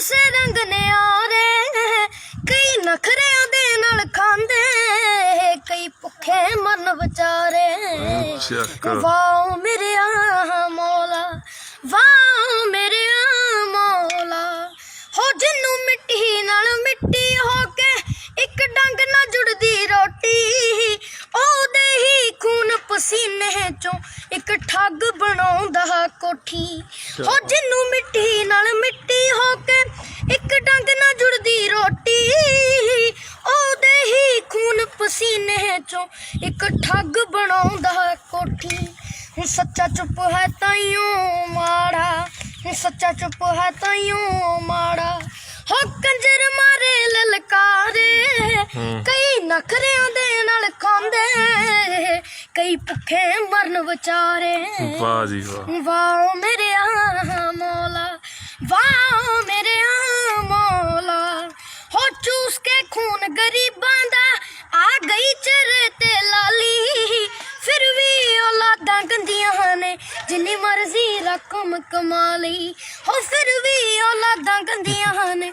से रंग न्यारे कई नखरियां दे नाल खांदे कई भुखे मन बेचारे। वाह मेरे मौला वाह मेरे मौला हो जिन्नू मिट्टी नाल मिट्टी हो के एक डंग ना जुड़दी रोटी ओदे ही खून पसीने चों एक ठग बनाउंदा कोठी। हो जिन्नू मिट्टी नाल मिट्टी हो के एक डंग ना जुड़दी रोटी ओदे ही खून पसीने चों एक ठग बनाउंदा कोठी। सच्चा चुप है ताइयों माड़ा सच्चा चुप है ताइयों माड़ा हो कंजर मारे ललकारे कई नखरियां दे नाल खांदे कई भुखे मरन बेचारे। वाह जी वाह वाह मेरे मौला वाह मेरे मौला हो चूस के खून गरीबां दा आ गई चेहरे ते लाली फिर भी औलादां गंदियां ने जिन्नी मर्जी रकम कमा ली। हो फिर भी औलादां गंदियां ने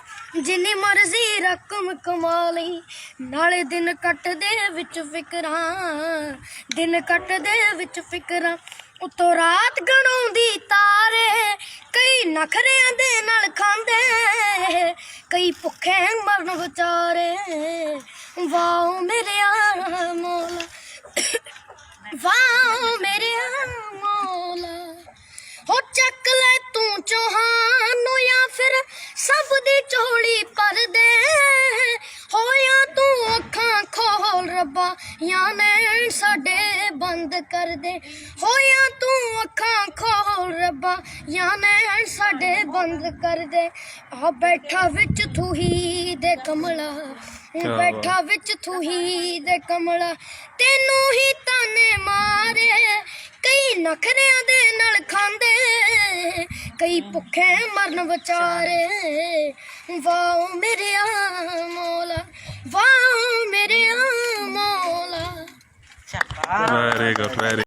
जिन्नी मर्जी रकम कमा ली। नाले दिन कटदे विच फिकरां दिन कटदे विच फिकरां उतों रात गणाउंदी तारे कई नखरियां दे नाल खांदे कई भुखे मरन बेचारे। वाह मेरे मौला वाह मेरे मौला हो चक ले तू चौहानों या फिर सब दी झोली भर दे हो या तू अखां खोल रब्बा या नैन साडे बंद कर दे हो या तू अखां खोल रब्बा या नैन साडे बंद कर दे। आ बैठा विच तू ही दे कमला बैठा विच तू ही दे कमला तेनू ही ताने मारे कई नखरियां दे नाल खांदे कई भुखे मरन बेचारे। वाह मेरे मौला वाह मेरे मौला। Very good very